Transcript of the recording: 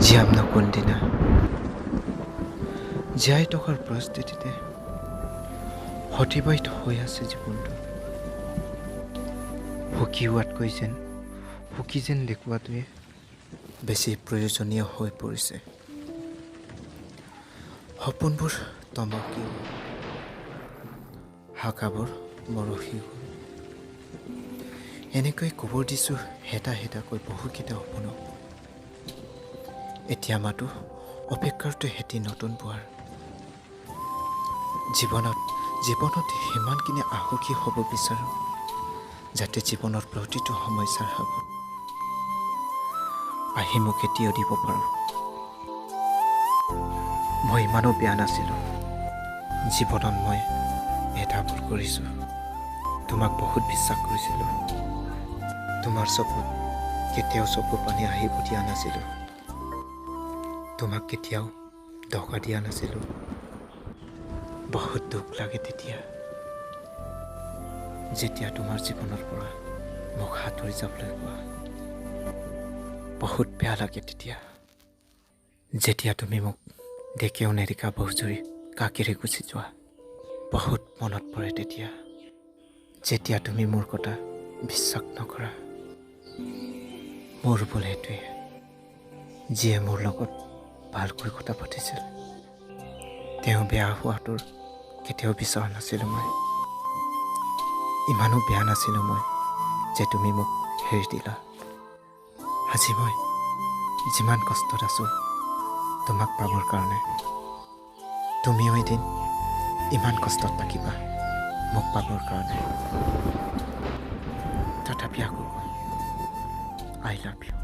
জীয়াম কোনদিনা জীয়াই থকাৰ পৰিস্থিতিতে অতিবাহিত হৈ আছে জীৱনটো। সুখী হোৱাতকৈ সুখী যেন দেখুৱাটোৱে বেছি প্ৰয়োজনীয় হৈ পৰিছে। সপোনবোৰ তমকি গ'ল, আশাবোৰ মৰহি গ'ল। এনেকৈ কবৰ দিছোঁ হেতাকৈ বহুকেইটা সপোনক। এতিয়া মাতো অপেক্ষাৰটো হেতি নতুন পোৱাৰ। জীৱনত সিমানখিনি আহসী হ'ব বিচাৰোঁ, যাতে জীৱনৰ প্ৰতিটো সমস্যাৰ আগত আহি মোক এতিয়াও দিব পাৰোঁ। মই ইমানো বেয়া নাছিলোঁ। জীৱনত মই এটা ভুল কৰিছোঁ। তোমাক বহুত বিশ্বাস কৰিছিলোঁ। তোমাৰ চকুত কেতিয়াও চকু পানী আহিব দিয়া নাছিলোঁ। তোমাক কেতিয়াও ধোকা দিয়া নাছিলোঁ। বহুত দুখ লাগে তেতিয়া, যেতিয়া তোমাৰ জীৱনৰ পৰা মোক আঁতৰি যাবলৈ কোৱা। বহুত বেয়া লাগে তেতিয়া, যেতিয়া তুমি মোক দেখিও নেদেখা বহুজুৰি কাষেৰে গুচি যোৱা। বহুত মনত পৰে তেতিয়া, যেতিয়া তুমি মোৰ কথা বিশ্বাস নকৰা। মোৰ ভুল সেইটোৱে, যিয়ে মোৰ লগত ভালকৈ কথা পাতিছিল, তেওঁ বেয়া হোৱাটোৰ কেতিয়াও বিচৰা নাছিলোঁ মই। ইমানো বেয়া নাছিলোঁ মই যে তুমি মোক এৰি দিলা। আজি মই যিমান কষ্টত আছোঁ তোমাক পাবৰ কাৰণে, তুমিও এদিন ইমান কষ্টত থাকিবা মোক পাবৰ কাৰণে। তথাপি আকৌ কম, I love you.